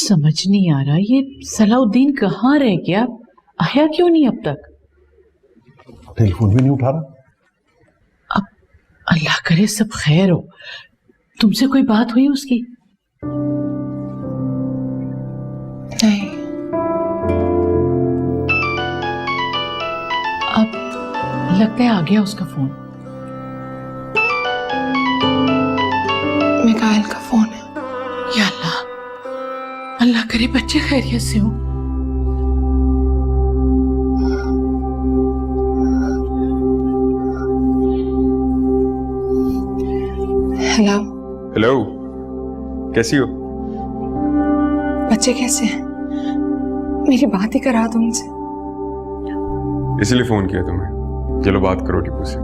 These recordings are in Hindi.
समझ नहीं आ रहा ये सलाउद्दीन कहाँ रह गया, आया क्यों नहीं अब तक? टेलीफोन भी नहीं उठा रहा। अब अल्लाह करे सब खैर हो। तुमसे कोई बात हुई उसकी? नहीं। अब लगता है आ गया उसका फोन। मिकाइल का फोन है। या अल्लाह, अल्लाह करे बच्चे खैरियत से हो। हेलो। हेलो, कैसी हो? बच्चे कैसे हैं? मेरी बात ही करा दो उनसे। इसीलिए फोन किया तुम्हें। चलो बात करो टीपू से।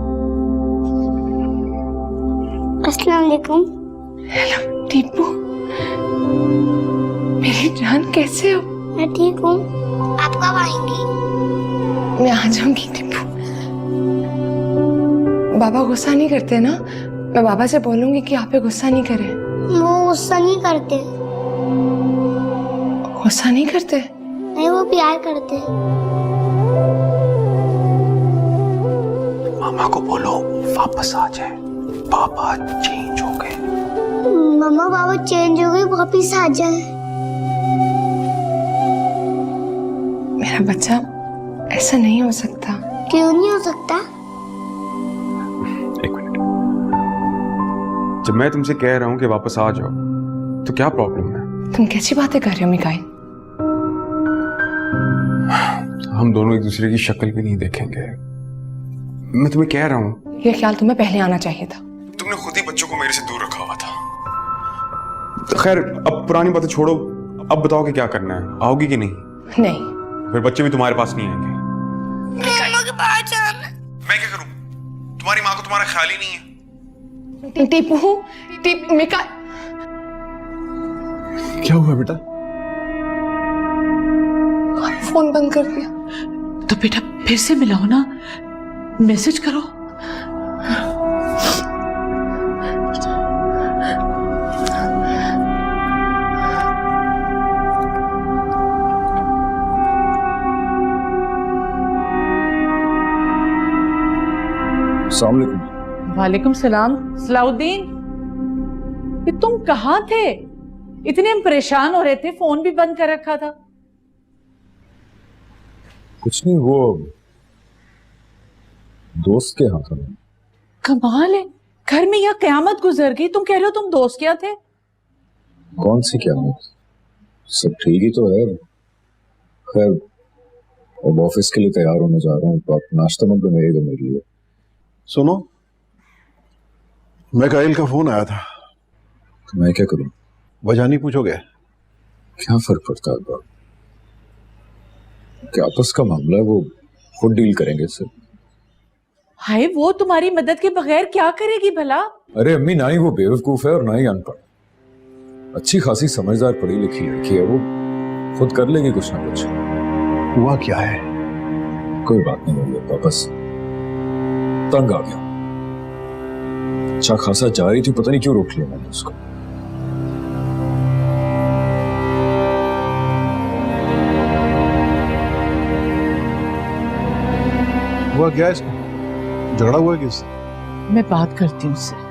अस्सलाम वालेकुम। हेलो टीपू, मेरी जान कैसे हो? मैं ठीक हूँ। आप कब आएंगी? मैं आ जाऊंगी टीपू। बाबा गुस्सा नहीं करते ना? मैं बाबा से बोलूंगी कि आप पे गुस्सा नहीं करें। वो गुस्सा नहीं करते। गुस्सा नहीं करते? नहीं, वो प्यार करते। मामा को बोलो वापस आ जाए, पापा चेंज हो गए। मम्मा पापा चेंज हो गए, वापिस आ जाए। मेरा बच्चा ऐसा नहीं हो सकता। क्यों नहीं हो सकता? एक मिनट, जब मैं तुमसे कह रहा हूँ कि वापस आ जाओ तो क्या प्रॉब्लम है? तुम कैसी बातें कर रहे हो मिकाइल? हम दोनों एक दूसरे की शक्ल भी नहीं देखेंगे। मैं तुम्हें कह रहा हूँ। ये ख्याल तुम्हें पहले आना चाहिए था। तुमने खुद ही बच्चों को मेरे से दूर रखा हुआ था। तो खैर, अब पुरानी बातें छोड़ो। अब बताओ कि क्या करना है, आओगी कि नहीं? नहीं। फिर बच्चे भी तुम्हारे पास नहीं आएंगे। मम्मा के पास जाना। मैं क्या करूं? तुम्हारी माँ को तुम्हारा ख्याल ही नहीं है। टीपू, मिकाइल। क्या हुआ बेटा? फोन बंद कर दिया। तो बेटा फिर से मिलाओ ना, मैसेज करो। वालेकुम सलाम। सलाउद्दीन, ये तुम कहाँ थे? इतने हम परेशान हो रहे थे, फोन भी बंद कर रखा था। कुछ नहीं, वो दोस्त के हाथ में। कमाल है, घर में यह कयामत गुजर गई, तुम कह रहे हो तुम दोस्त क्या थे? कौन सी क़यामत? सब ठीक ही तो है। खैर, अब ऑफिस के लिए तैयार होने जा रहा हूँ, तो आप नाश्ता मत बनाइएगा मेरे लिए। सुनो, मिकाइल का फोन आया था। तो मैं क्या करूं? वजह नहीं पूछोगे? क्या फर्क पड़ता है बाप? क्या आपस का मामला है, वो खुद डील करेंगे इससे। हाय, वो तुम्हारी मदद के बगैर क्या करेगी भला? अरे अम्मी, ना ही वो बेवकूफ है और ना ही अनपढ़। अच्छी खासी समझदार पढ़ी लिखी लड़की है, वो खुद कर लेगी कुछ ना कुछ। हुआ क्या है? कोई बात नहीं हुई है, बस तंग आ गया। अच्छा खासा जा रही थी, पता नहीं क्यों रोक लिया मैंने उसको। हुआ क्या है इसको? झगड़ा हुआ है किससे? मैं बात करती हूँ उससे।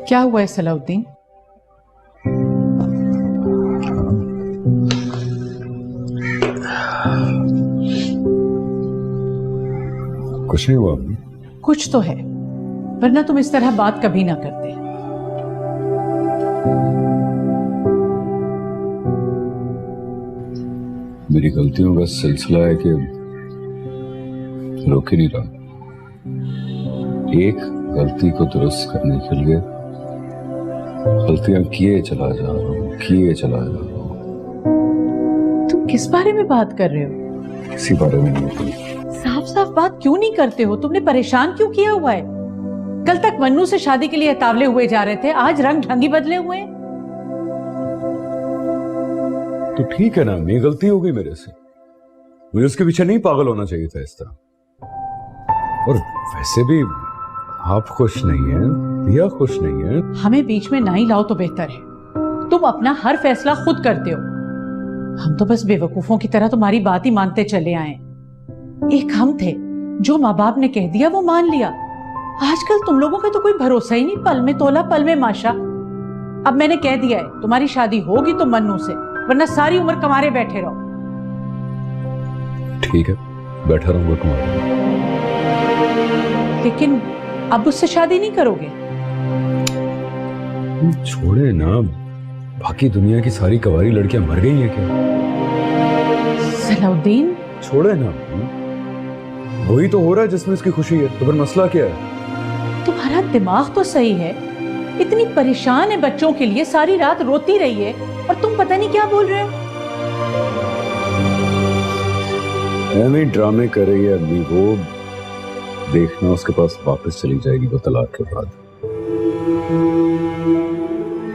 क्या हुआ है सलाउद्दीन? कुछ नहीं हुआ। कुछ तो है, वरना तुम इस तरह बात कभी ना करते। मेरी गलतियों का सिलसिला है कि रोक ही नहीं रहा। एक गलती को दुरुस्त करने के लिए गलतियां किए चला जा रहा हूं। तुम किस बारे में बात कर रहे हो? किसी बारे में नहीं। साफ साफ बात क्यों नहीं करते हो? तुमने परेशान क्यों किया हुआ है? कल तक मन्नू से शादी के लिए तावले हुए जा रहे थे, आज रंग ढंगी बदले हुए हैं। तो ठीक है ना, मेरी गलती हो गई मेरे से। मुझे उसके पीछे नहीं पागल होना चाहिए था इस तरह। और वैसे भी आप खुश नहीं हैं, भैया खुश नहीं है। हमें बीच में ना ही लाओ तो बेहतर है। तुम अपना हर फैसला खुद करते हो, हम तो बस बेवकूफों की तरह तुम्हारी बात ही मानते चले आए। एक हम थे जो माँ बाप ने कह दिया वो मान लिया। आजकल तुम लोगों का तो कोई भरोसा ही नहीं, पल में तोला पल में माशा। अब मैंने कह दिया है तुम्हारी शादी होगी तो मन्नू से, वरना सारी उम्र कमारे बैठे रहो। ठीक है, बैठा रहूंगा कमारे। लेकिन अब उससे शादी नहीं करोगे? छोड़े ना, बाकी दुनिया की सारी कवारी लड़कियां मर गई हैं क्या? सलाउद्दीन, छोड़े ना, वही तो हो रहा है जिसमें इसकी खुशी है। तो फिर मसला क्या है? तुम्हारा दिमाग तो सही है, इतनी परेशान है बच्चों के लिए, सारी रात रोती रही है और तुम पता नहीं क्या बोल रहे हो। ऐਵੇਂ ड्रामे कर रही है अम्मी। वो देखना उसके पास वापस चली जाएगी वो तलाक के बाद।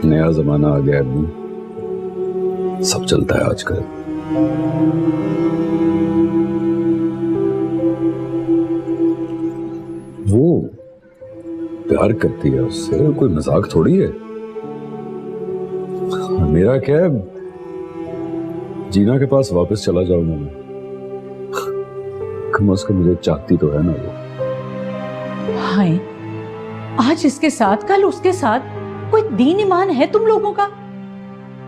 नया जमाना आ गया अम्मी, सब चलता है आजकल। वो प्यार करती है उससे, कोई मजाक थोड़ी है। मेरा क्या है, जीना के पास वापस चला जाऊंगा मैं। कम से कम मुझे चाहती तो है ना वो। हाय, आज इसके साथ कल उसके साथ, कोई दीन ईमान है तुम लोगों का?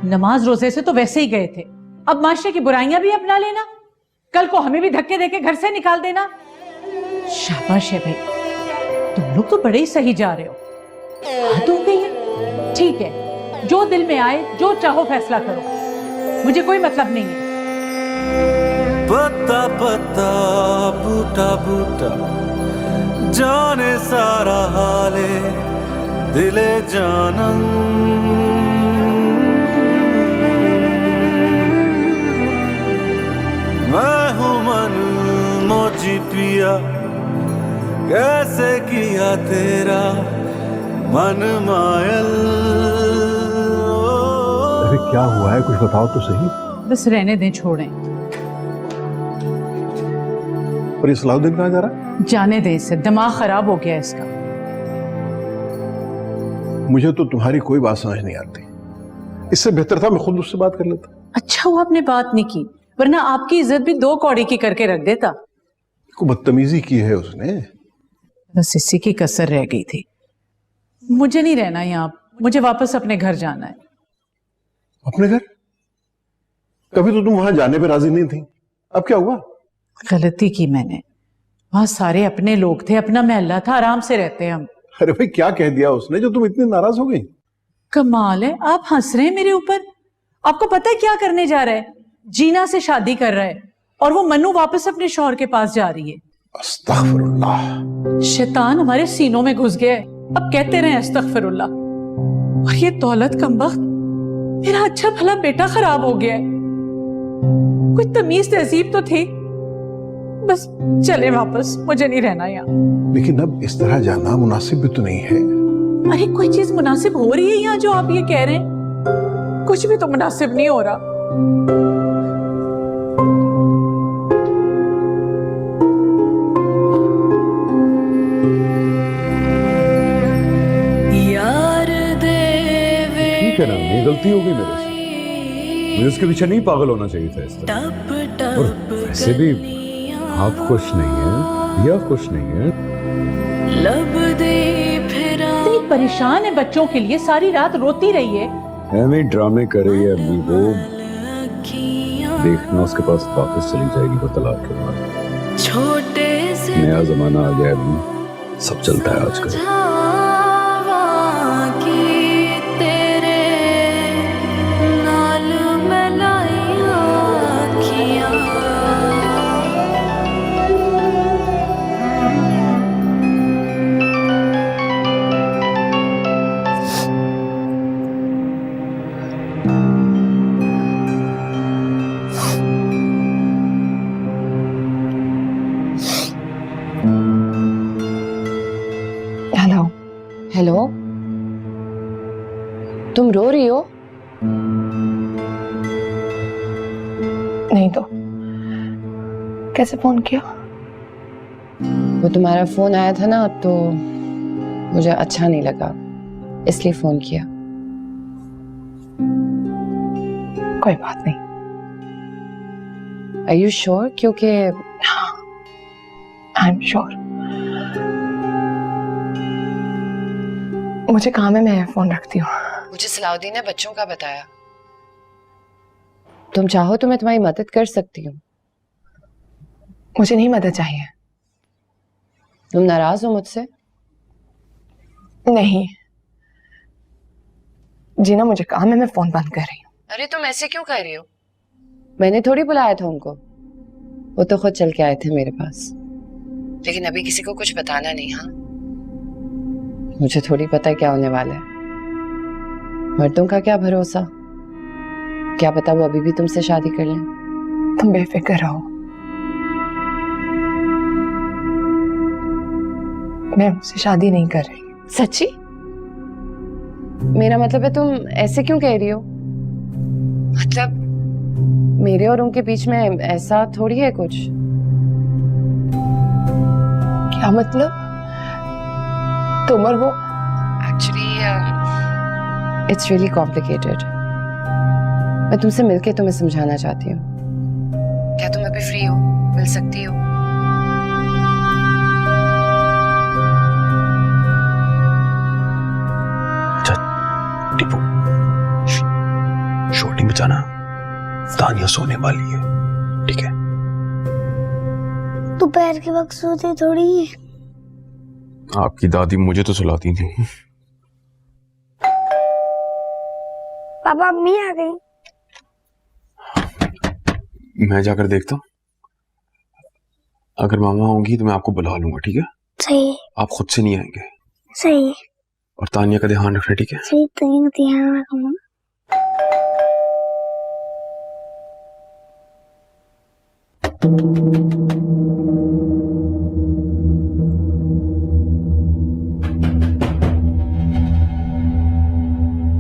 नमाज रोजे से तो वैसे ही गए थे, अब माशरे की बुराइयां भी अपना लेना, कल को हमें भी धक्के देके घर से निकाल देना। शाबाश है भाई, तुम लोग तो बड़े ही सही जा रहे हो। हद हो गई है। ठीक है, जो दिल में आए जो चाहो फैसला करो, मुझे कोई मतलब नहीं है। पत्ता पत्ता बूटा बूटा जाने सारा हाले दिले जानम। मैं हूँ मन मोजी पिया, कैसे किया तेरा मन मायल। अरे क्या हुआ है, कुछ बताओ तो सही। बस रहने दें, छोड़ें, और ये सलाउद्दीन कहाँ जा रहा है? जाने दें इसे, दिमाग खराब हो गया इसका। मुझे तो तुम्हारी कोई बात समझ नहीं आती। इससे बेहतर था मैं खुद उससे बात कर लेता। अच्छा हुआ आपने बात नहीं की, वरना आपकी इज्जत भी दो कौड़ी की करके रख देता। को बदतमीजी की है उसने। बस इसी की कसर रह गई थी। मुझे नहीं रहना यहाँ, मुझे वापस अपने घर जाना है। अपने घर? कभी तो तुम वहां जाने पे राजी नहीं थी, अब क्या हुआ? गलती की मैंने, वहां सारे अपने लोग थे, अपना महल्ला था, आराम से रहते हैं हम। अरे भाई क्या कह दिया उसने जो तुम इतनी नाराज हो गई? कमाल है, आप हंस रहे हैं मेरे ऊपर। आपको पता है क्या करने जा रहा है? जीना से शादी कर रहा है और वो मन्नू वापस अपने शौहर के पास जा रही है। अस्तगफिरुल्लाह। शैतान हमारे सीनों में घुस गया है, अब कहते रहे अस्तगफिरुल्लाह। और ये दौलत कमबख्त, मेरा अच्छा भला बेटा खराब हो गया है। कोई तमीज तहजीब तो थी। बस चले वापस, मुझे नहीं रहना यहाँ। लेकिन अब इस तरह जाना मुनासिब भी तो नहीं है। अरे कोई चीज मुनासिब हो रही है यहाँ जो आप ये कह रहे हैं? कुछ भी तो मुनासिब नहीं हो रहा। ठीक है ना, मेरी गलती हो गई मेरे से। मुझे उसके पीछे नहीं पागल होना चाहिए था इस तरह। और वैसे भी आप खुश नहीं हैं, भैया खुश नहीं है। इतनी परेशान है बच्चों के लिए, सारी रात रोती रही है। ऐਵੇਂ ड्रामे कर रही है अम्मी। वो देखना उसके पास वापस चली जाएगी वो तलाक के बाद। छोटे से नया जमाना आ गया अम्मी, सब चलता है आजकल। तेरे नाल मैं लाई आखियां। हेलो, तुम रो रही हो? नहीं तो कैसे फोन किया? वो तुम्हारा फोन आया था ना, तो मुझे अच्छा नहीं लगा, इसलिए फोन किया। कोई बात नहीं। Are you sure? क्योंकि हाँ, I'm sure। मुझे काम है, मैं फोन रखती हूँ। मुझे सलाउद्दीन ने बच्चों का बताया। तुम चाहो तो मैं तुम्हारी मदद कर सकती हूँ। मुझे नहीं मदद चाहिए। तुम नाराज हो मुझसे? नहीं जीना, मुझे काम है, मैं फोन बंद कर रही हूँ। अरे तुम ऐसे क्यों कह रही हो? मैंने थोड़ी बुलाया था उनको, वो तो खुद चल के आए थे मेरे पास। लेकिन अभी किसी को कुछ बताना नहीं। हाँ, मुझे थोड़ी पता है क्या होने वाला है। मर्दों का क्या भरोसा, क्या पता वो अभी भी तुमसे शादी कर लें। तुम बेफिक्र रहो, मैं उनसे शादी नहीं कर रही। सच्ची? मेरा मतलब है, तुम ऐसे क्यों कह रही हो? मतलब मेरे और उनके बीच में ऐसा थोड़ी है कुछ। क्या मतलब? तुम और वो? Actually it's really complicated. मैं तुमसे मिलके तुम्हें समझाना चाहती हूँ। क्या तुम अभी फ्री हो? मिल सकती हो? टीपू, शोर नहीं बजाना, तानिया सोने वाली है, ठीक है? दोपहर के वक्त सोते थोड़ी है। आपकी दादी मुझे तो सुलाती नहीं। पापा अम्मी आ गई। मैं जाकर देखता हूँ, अगर मामा होंगी तो मैं आपको बुला लूंगा, ठीक है? सही। आप खुद से नहीं आएंगे। सही। और तानिया का ध्यान रखना, ठीक है? सही, तो ध्यान रखूंगा।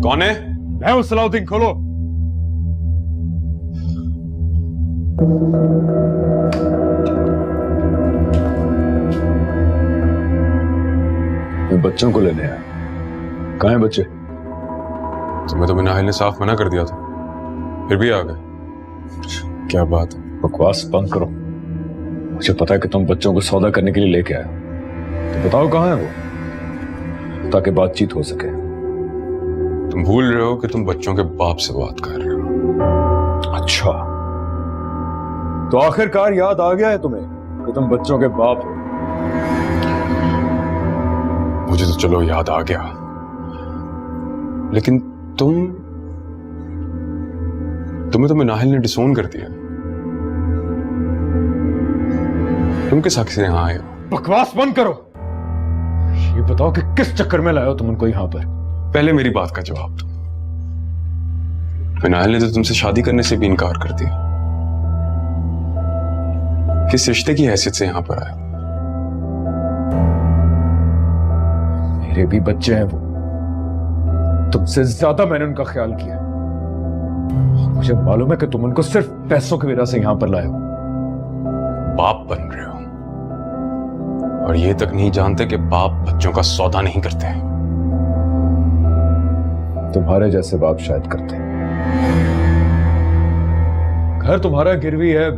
कौन है? मैं हूं सलाउद्दीन, खोलो। मैं बच्चों को लेने आया। कहाँ हैं बच्चे? तुम्हें तो नाहिल ने साफ मना कर दिया था, फिर भी आ गए। क्या बात है? बकवास बंद करो। मुझे पता है कि तुम बच्चों को सौदा करने के लिए लेके आए हो, तो बताओ कहाँ है वो, ताकि बातचीत हो सके। तुम भूल रहे हो कि तुम बच्चों के बाप से बात कर रहे हो। अच्छा, तो आखिरकार याद आ गया है तुम्हें कि तुम बच्चों के बाप हो। मुझे तो चलो याद आ गया, लेकिन तुम्हें तो नाहिल ने डिसोन कर दिया। तुम किस हक से यहाँ आए हो? बकवास बंद करो। ये बताओ कि किस चक्कर में लाए हो तुम उनको यहाँ पर? पहले मेरी बात का जवाब दो। नाहिल ने तो तुमसे शादी करने से भी इनकार कर दिया। किस रिश्ते की हैसियत से यहाँ पर आए? मेरे भी बच्चे हैं वो, तुमसे ज्यादा मैंने उनका ख्याल किया। मुझे मालूम है कि तुम उनको सिर्फ पैसों की वजह से यहां पर लाए हो। बाप बन रहे हो और ये तक नहीं जानते कि बाप बच्चों का सौदा नहीं करते। तुम्हारे जैसे बाप शायद करते। घर तुम्हारा गिरवी है,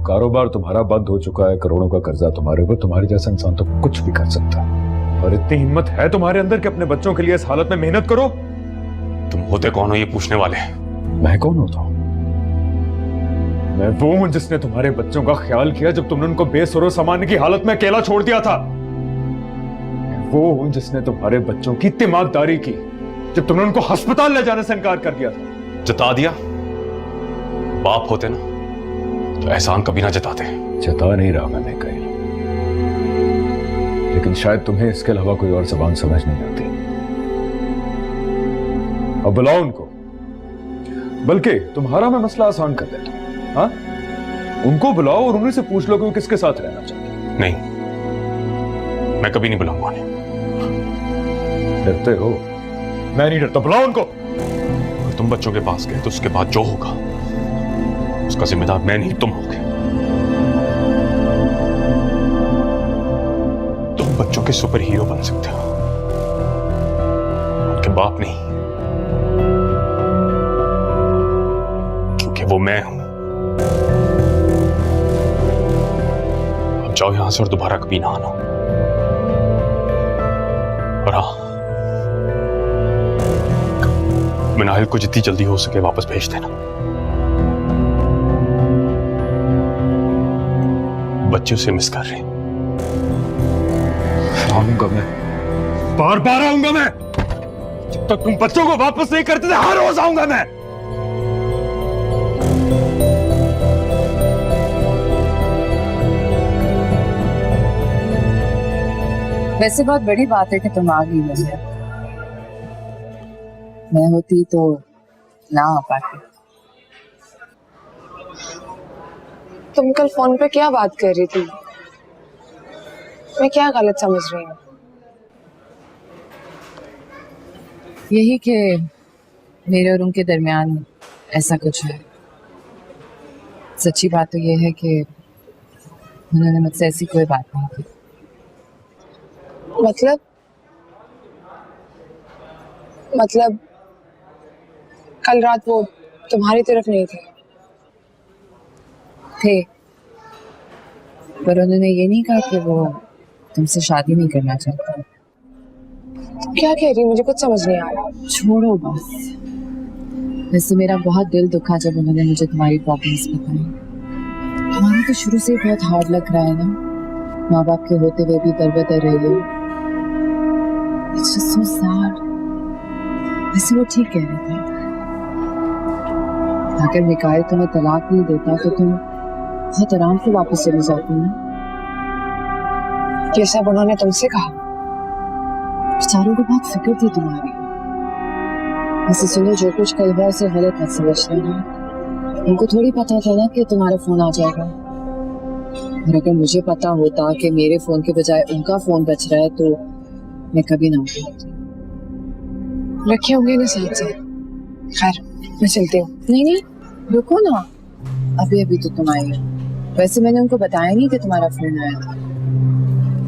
कारोबार तुम्हारा बंद हो चुका है, करोड़ों का कर्जा तुम्हारे ऊपर। तुम्हारे जैसा इंसान तो कुछ भी कर सकता है, और इतनी हिम्मत है तुम्हारे अंदर कि अपने बच्चों के लिए इस हालत में मेहनत करो। तुम होते कौन हो ये पूछने वाले? मैं कौन होता हूं? मैं वो हूं जिसने तुम्हारे बच्चों का ख्याल किया जब तुमने उनको बेसुरो सामान्य की हालत में अकेला छोड़ दिया था। मैं वो हूं जिसने तुम्हारे बच्चों की तिमारदारी की जब तुमने उनको अस्पताल ले जाने से इनकार कर दिया था। जता दिया? बाप होते ना तो एहसान कभी ना जताते। जता नहीं रहा मैं कहीं, लेकिन शायद तुम्हें इसके अलावा कोई और जबान समझ नहीं आती। अब बुलाओ उनको, बल्कि तुम्हारा मैं मसला आसान कर देता हूं। हाँ, उनको बुलाओ और उन्हीं से पूछ लो कि वो किसके साथ रहना चाहते हैं। नहीं, मैं कभी नहीं बुलाऊंगा उन्हें। डरते हो? मैं नहीं डरता, बुलाओ उनको। अगर तुम बच्चों के पास गए तो उसके बाद जो होगा उसका जिम्मेदार मैं नहीं, तुम होगे। तुम बच्चों के सुपर हीरो बन सकते हो, उनके बाप नहीं, क्योंकि वो मैं हूं। अब जाओ यहां से और दोबारा कभी ना आना। और हाँ, मिनाहिल को जितनी जल्दी हो सके वापस भेज देना। बच्चे उसे मिस कर रहे हैं। आऊंगा मैं, बार बार आऊंगा मैं। जब तक तुम बच्चों को वापस नहीं करते थे, हर रोज आऊंगा मैं। वैसे बहुत बड़ी बात है कि तुम आ गई मिलने। मैं होती तो ना आ पाती। तुम कल फोन पे क्या बात कर रही थी? मैं क्या गलत समझ रही हूँ? यही कि मेरे और उनके दरमियान ऐसा कुछ है। सच्ची बात तो ये है कि उन्होंने मुझसे ऐसी कोई बात नहीं की। मतलब कल रात वो तुम्हारी तरफ नहीं थे? पर उन्होंने ये नहीं कहा कि वो तुमसे शादी नहीं करना चाहता। क्या कह रही? मुझे कुछ समझ नहीं आ रहा। छोड़ो बस। वैसे मेरा बहुत दिल दुखा जब उन्होंने मुझे तुम्हारी प्रॉब्लम्स बताई। हमारा तो शुरू से ही बहुत हार्ड लग रहा है ना, माँ बाप के होते हुए भी दर-बदर रही हो। It's just so sad. वैसे वो ठीक कह रहे थे। अगर मिकाइल तुम्हें तलाक नहीं देता तो तुम बहुत आराम से वापस चली जाती ना। ये सब उन्होंने तुमसे कहा? बेचारों को बहुत फिक्र थी तुम्हारी। वैसे सुनो, जो कुछ कल हुआ उसे गलत मत समझ लेना। उनको थोड़ी पता था ना कि तुम्हारा फोन आ जाएगा। और अगर मुझे पता होता कि मेरे फोन के बजाय उनका फोन बच रहा है तो मैं कभी ना उठाती। रखे होंगे ना साथ साथ। खैर, मैं चलती हूँ। नहीं, रुको ना, अभी अभी तो तुम आई हो। वैसे मैंने उनको बताया नहीं कि तुम्हारा फोन आया था।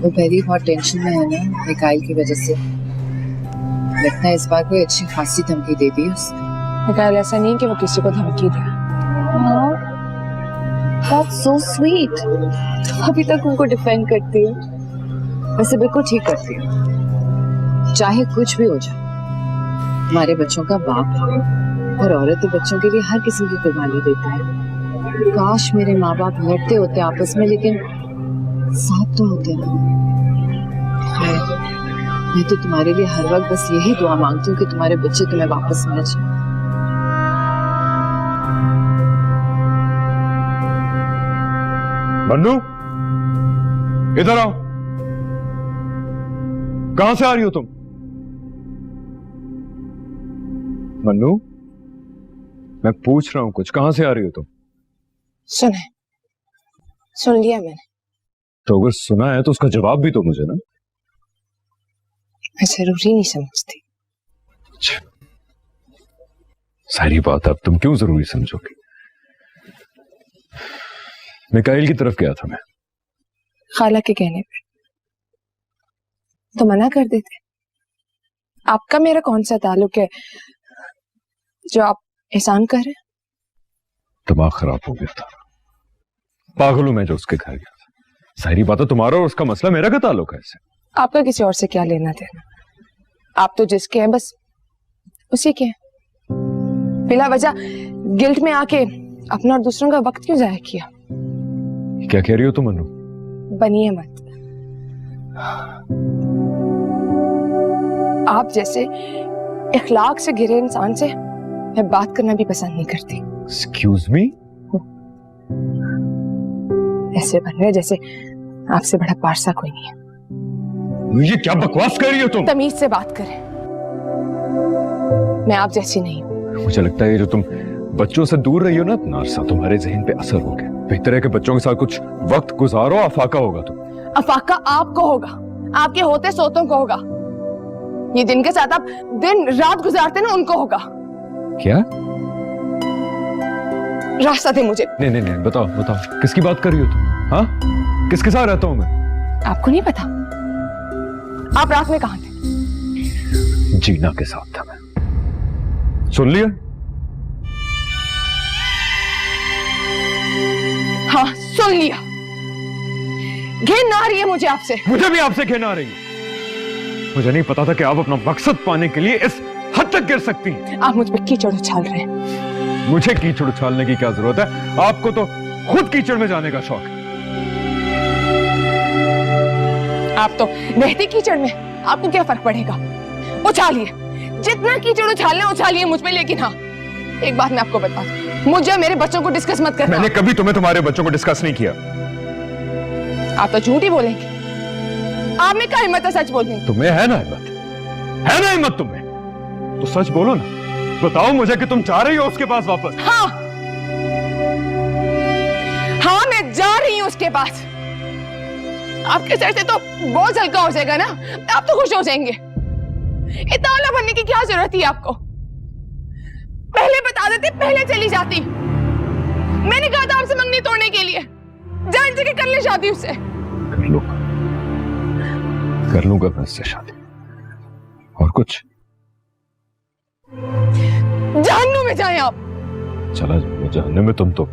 वो पहले बहुत टेंशन में है ना मिकाइल की वजह से। लगता है इस बार कोई अच्छी खासी धमकी दे दी उसने। मिकाइल ऐसा नहीं कि वो किसी को धमकी दे। That's so sweet. अभी तक उनको डिफेंड करती हो। वैसे बिल्कुल ठीक करती हो। चाहे कुछ भी हो जाए, हमारे बच्चों का बाप है और औरत तो बच्चों के लिए हर किस्म की कुर्बानी देता है। काश मेरे माँ बाप लड़ते होते आपस में, लेकिन साथ तो होते ना। मैं तो तुम्हारे लिए हर वक्त बस यही दुआ मांगती हूँ कि तुम्हारे बच्चे तुम्हें वापस मिल जाए। मन्नू, इधर आओ। कहां से आ रही हो तुम? मन्नू, मैं पूछ रहा हूं कुछ, कहां से आ रही हो तुम? सुन लिया मैंने। तो अगर सुना है तो उसका जवाब भी तो मुझे ना। मैं जरूरी नहीं समझती। अच्छा, सारी बात अब तुम क्यों जरूरी समझोगे? मिकाइल की तरफ गया था मैं। खाला के कहने पे तो मना कर देते। आपका मेरा कौन सा ताल्लुक है जो आप एहसान कर रहे हैं? दिमाग खराब हो गया था, पागल हूं मैं जो उसके घर गया था। सारी बात है, तुम्हारा और उसका मसला, मेरा क्या ताल्लुक है इससे? आपका किसी और से क्या लेना देना? आप तो जिसके हैं बस उसी के हैं। बिला वजह गिल्ट में आके अपना और दूसरों का वक्त क्यों जाया किया? क्या कह रही हो तुम मन्नू? बनिए मत। आप जैसे इखलाक से घिरे इंसान से मैं बात करना भी पसंद नहीं करती। Excuse me? ऐसे बन रहे जैसे आपसे बड़ा पारसा कोई नहीं है। ये क्या बकवास कर रही हो तुम? तमीज से बात करें। मैं आप जैसी नहीं हूँ। मुझे लगता है जो तुम बच्चों से दूर रही हो ना अपना अरसा, तुम्हारे जहन पे असर हो गया। बेहतर है कि बच्चों के साथ कुछ वक्त गुजारो, अफाका होगा तुम। अफाका आपको होगा, आपके होते सोतों को होगा। ये जिनके साथ आप दिन रात गुजारते ना उनको होगा। क्या? रास्ता दे मुझे। नहीं नहीं नहीं, बताओ बताओ, किसकी बात कर रही हो तुम? हाँ, किसके साथ रहता हूँ मैं? आपको नहीं पता? आप रात में कहाँ थे? जीना के साथ था मैं। सुन लिया? हाँ सुन लिया। घिन आ रही है मुझे आपसे। मुझे भी आपसे घिन आ रही है। मुझे नहीं पता था कि आप अपना मकसद पाने के लिए इस हद तक गिर सकती हैं। आप मुझ पे कीचड़ उछाल रहे हैं। मुझे कीचड़ उछालने की क्या जरूरत है? आपको तो खुद कीचड़ में जाने का शौक है। आप तो रहते कीचड़ में, आपको क्या फर्क पड़ेगा? उछालिए, जितना कीचड़ उछालना उछालिए मुझ पे, लेकिन हाँ एक बात मैं आपको बता दूं, मुझे और मेरे बच्चों को डिस्कस मत करना। मैंने कभी तुम्हारे बच्चों को डिस्कस नहीं किया। आप तो झूठ ही बोलेंगे। आप में क्या हिम्मत है सच बोलने की? तुम्हें है ना हिम्मत? है ना हिम्मत तुम्हें? तो सच बोलो ना, बताओ मुझे कि तुम चाह रही हो उसके पास वापस। हाँ हाँ मैं जा रही हूं उसके पास। आपके सर से तो बोझ हल्का हो जाएगा ना, आप तो खुश हो जाएंगे। इतना वाला बनने की क्या जरूरत थी आपको? पहले बता देते, पहले चली जाती। मैंने कहा था आपसे मंगनी तोड़ने के लिए, जान जगह कर ले शादी उससे। कर लूंगा मैं उससे शादी, और कुछ। जहन्नुम में जाएं आप। चला जाऊंगा जहन्नुम में, तुम तो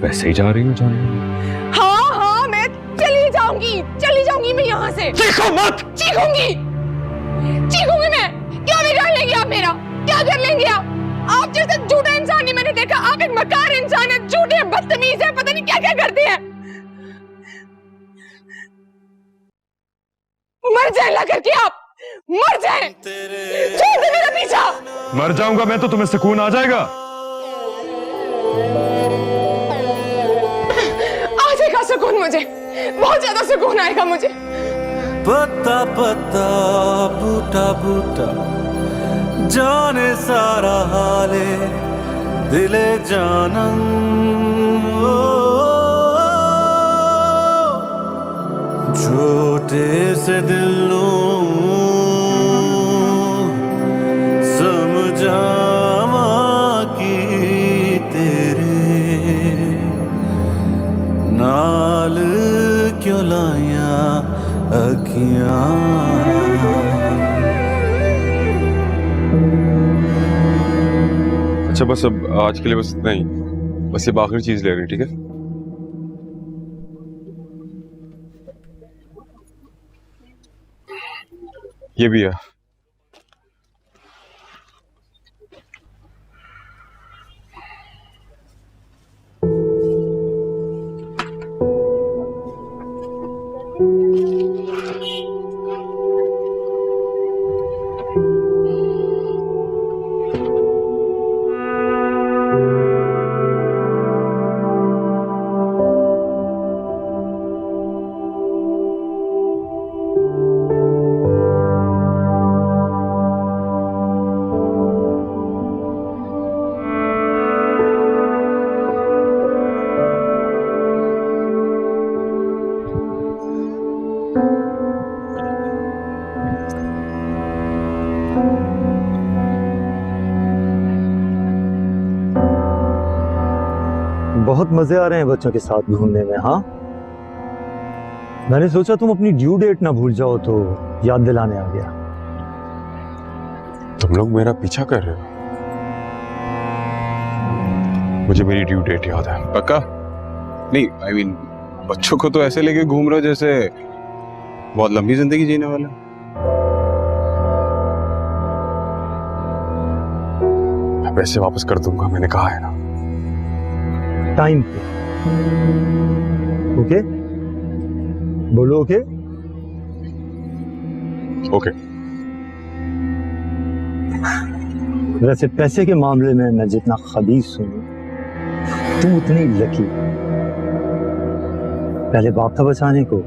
वैसे ही जा रही हो जहन्नुम। हाँ हाँ मैं चली जाऊंगी मैं यहाँ से। चीखो मत। चीखूंगी मैं। क्या बिगाड़ लेंगे आप मेरा? क्या कर लेंगे आप जैसे झूठा इंसान नहीं मैंने देखा। आप एक मकार इंसान है, झूठे, बदतमीज है, पता नहीं क्या क्या करते हैं। मर जाए ला करके आप, मर जाए। छोड़ दे मेरा पीछा। मर जाऊंगा मैं तो तुम्हें सुकून आ जाएगा। आ जाएगा सुकून, मुझे बहुत ज्यादा सुकून आएगा मुझे। पत्ता पत्ता बूटा बूटा जाने सारा हाले दिले जानम। छोटे से दिलों समझावा की तेरे नाल क्यों लाया अखियां। अच्छा बस अब आज के लिए बस इतना ही। बस ये आखिरी चीज ले रही, ठीक है? ये भी है। बहुत मजे आ रहे हैं बच्चों के साथ घूमने में। हाँ, मैंने सोचा तुम अपनी ड्यू डेट ना भूल जाओ तो याद दिलाने आ गया। तुम लोग मेरा पीछा कर रहे हो? मुझे मेरी ड्यू डेट याद है। पक्का? नहीं, I mean, बच्चों को तो ऐसे लेके घूम रहे हो जैसे बहुत लंबी जिंदगी जीने वाला। मैं पैसे वापस कर दूंगा, मैंने कहा है ना। टाइम पे। ओके, बोलो ओके। ओके। वैसे पैसे के मामले में मैं जितना खबीस हूं तुम उतनी लकी। पहले बाप था बचाने को,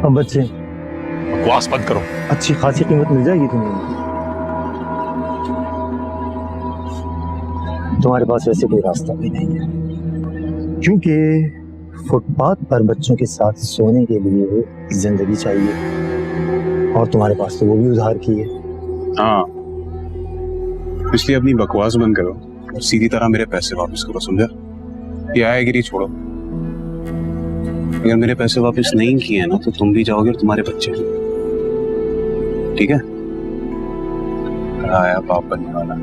अब बच्चे। बकवास बंद करो। अच्छी खासी कीमत मिल जाएगी तुम्हें। तुम्हारे पास वैसे कोई रास्ता भी नहीं है, क्योंकि फुटपाथ पर बच्चों के साथ सोने के लिए जिंदगी चाहिए। और तुम्हारे पास तो वो भी उधार की है। हाँ, इसलिए अपनी बकवास बंद करो और सीधी तरह मेरे पैसे वापस करो, समझा? ये आएगिरी छोड़ो। अगर मेरे पैसे वापस नहीं किए ना तो तुम भी जाओगे और तुम्हारे बच्चे भी। ठीक है? आया बाप बनने वाला।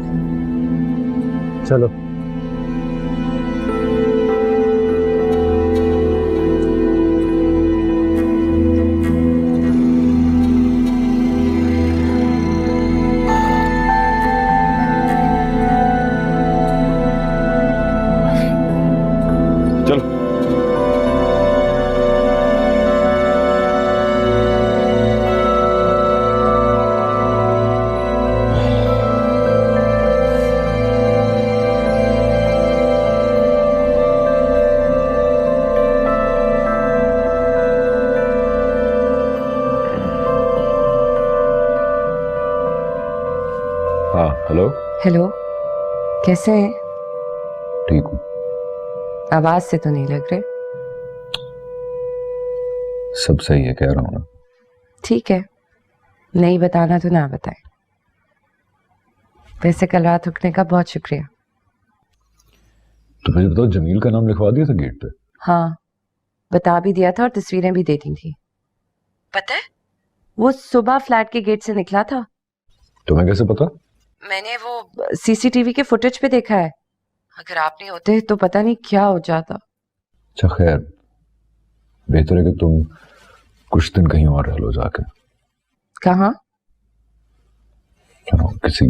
चलो। चलो। हाँ हेलो। हेलो, कैसे हैं? ठीक हूँ। आवाज से तो नहीं लग रहे। सब सही है, कह रहा हूँ ना। ठीक है, नहीं बताना तो ना बताएं। वैसे कल रात रुकने का बहुत शुक्रिया। तो मुझे बताओ, जमील का नाम लिखवा दिया था गेट पे? हाँ, बता भी दिया था और तस्वीरें भी दे दी थी। पता है, वो सुबह फ्लैट के गेट से निकला था। तुम्हें कैसे पता? मैंने वो सीसीटीवी के फुटेज पे देखा है। अगर आप नहीं होते तो पता नहीं क्या हो जाता। अच्छा खैर, बेहतर है कि तुम कुछ दिन कहीं और रह लो जाके। कहाँ? किसी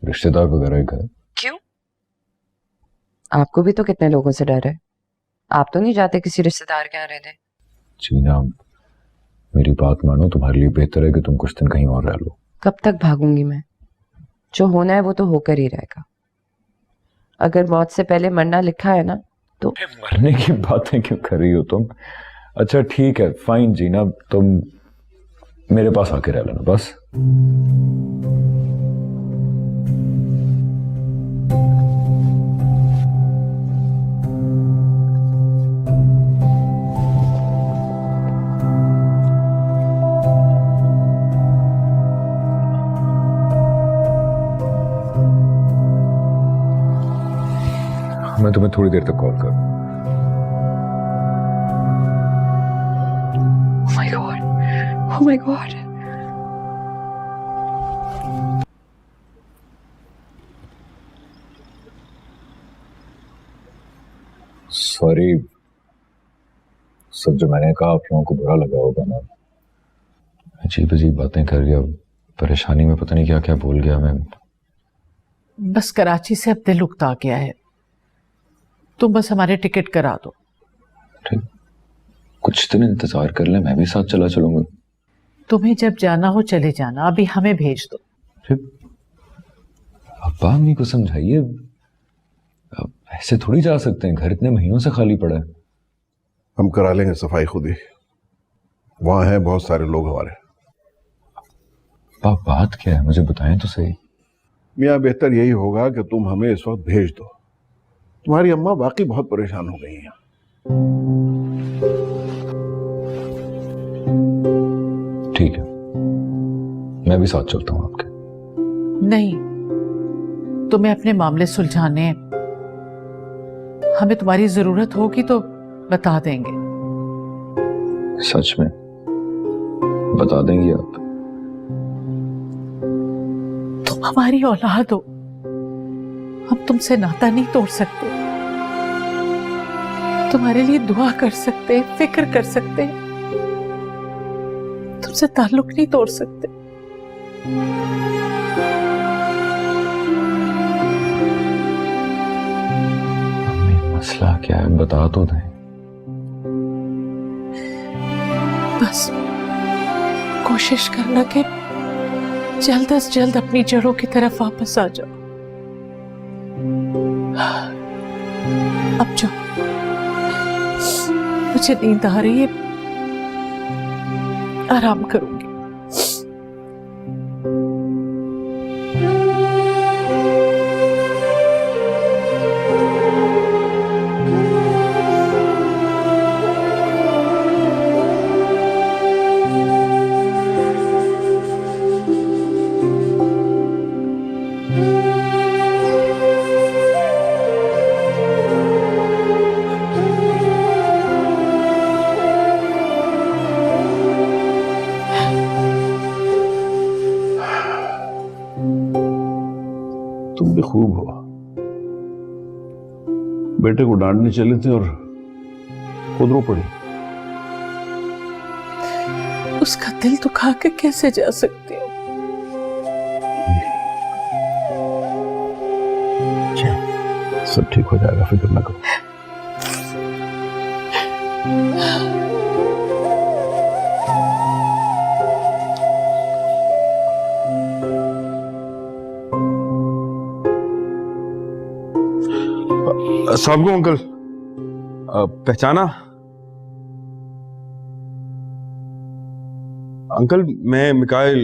रिश्तेदार वगैरह के घर। क्यों? आपको भी तो कितने लोगों से डर है। आप तो नहीं जाते किसी रिश्तेदार के यहाँ रहने? जीना, मेरी बात मानो, तुम्हारे लिए बेहतर है कि तुम कुछ दिन कहीं और रह लो। कब तक भागूंगी मैं? जो होना है वो तो होकर ही रहेगा। अगर मौत से पहले मरना लिखा है ना तो। मरने की बातें क्यों कर रही हो तुम? अच्छा ठीक है, फाइन जीना, तुम मेरे पास आके रह लेना बस। मैं तुम्हें थोड़ी देर तक कॉल कर। Oh my God. Oh my God. Sorry, सब जो मैंने कहा आप लोगों को बुरा लगा होगा ना। अजीब अजीब बातें कर गया, परेशानी में पता नहीं क्या क्या बोल गया मैं। बस कराची से अब दिल उकता गया है, तुम बस हमारे टिकट करा दो। ठीक, कुछ दिन इंतजार कर ले, मैं भी साथ चला चलूंगा। तुम्हें जब जाना हो चले जाना, अभी हमें भेज दो। अब्बा अम्मी को समझाइए, अब ऐसे थोड़ी जा सकते हैं, घर इतने महीनों से खाली पड़ा है। हम करा लेंगे सफाई खुद ही, वहां है बहुत सारे लोग हमारे। बात क्या है, मुझे बताएं तो सही। मियाँ, बेहतर यही होगा कि तुम हमें इस वक्त भेज दो। तुम्हारी अम्मा वाकई बहुत परेशान हो गई हैं। ठीक है, मैं भी साथ चलता हूँ आपके। नहीं, तुम्हें अपने मामले सुलझाने, हमें तुम्हारी जरूरत होगी तो बता देंगे। सच में बता देंगी आप? तुम हमारी औलाद हो, हम तुमसे नाता नहीं तोड़ सकते, तुम्हारे लिए दुआ कर सकते हैं, फिक्र कर सकते हैं, तुमसे ताल्लुक नहीं तोड़ सकते। अम्मी, मसला क्या है बता तो दें। बस कोशिश करना कि जल्द से जल्द अपनी जड़ों की तरफ वापस आ जाओ। अब जो मुझे नींद आ रही है, आराम करूंगी। खूब हो। बेटे को डांटने चले थे और खुद रो पड़ी। उसका दिल दुखा के कैसे जा सकती हूँ? सब ठीक हो जाएगा, फिक्र ना करो। साहब को अंकल पहचाना? अंकल मैं मिकाइल,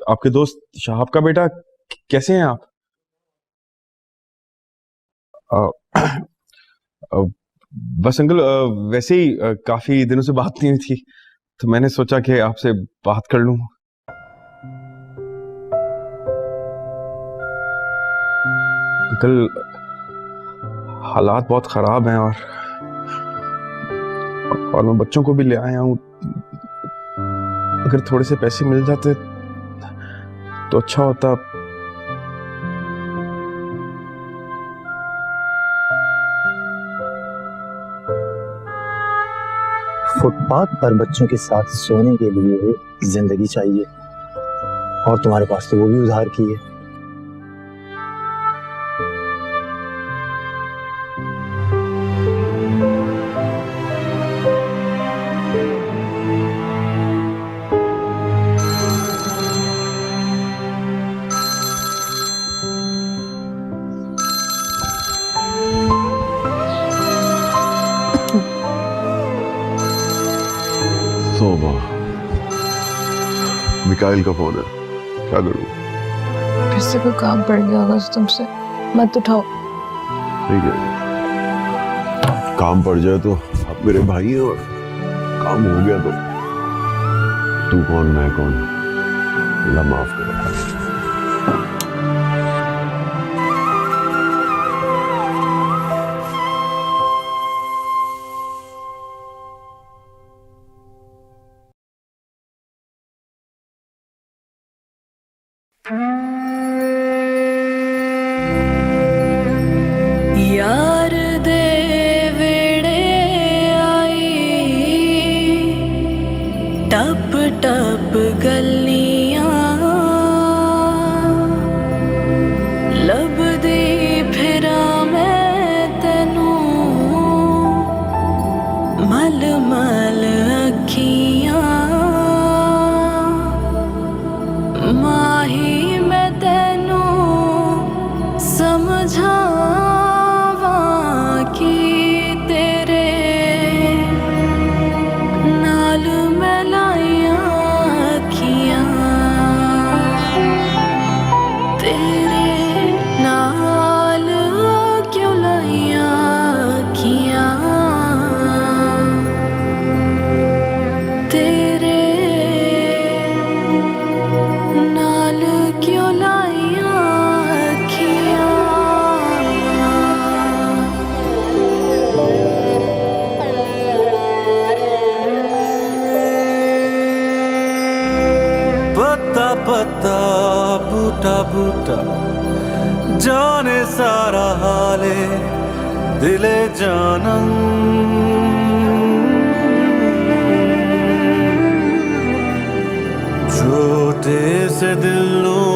आपके दोस्त शहाब का बेटा। कैसे हैं आप? बस अंकल वैसे ही काफी दिनों से बात नहीं हुई थी, तो मैंने सोचा कि आपसे बात कर लूं। अंकल हालात बहुत खराब हैं और मैं बच्चों को भी ले आया हूं। अगर थोड़े से पैसे मिल जाते तो अच्छा होता। फुटपाथ पर बच्चों के साथ सोने के लिए जिंदगी चाहिए, और तुम्हारे पास तो वो भी उधार की है। तौबा, मिकाइल का फोन है, क्या करूं? फिर से कोई काम पड़ गया होगा तुमसे, मत उठाओ। ठीक है, काम पड़ जाए तो आप मेरे भाई हैं, और काम हो गया तो तू कौन मैं कौन। अल्लाह माफ करे। यार दे वेड़े आई टप टप गलियां लभदी फिरा मैं तेनू मल मल अखियां माही मैं तेनू समझावा कि तेरे नाल मैं लाइयां अखियां, तेरे नाल क्यों लाइयां अखियां, तेरे नाल क्यों लाइयां अखियां। पत्ता पत्ता बूटा बूटा जाने सारा हाले दिले जानम। छोटे से दिलों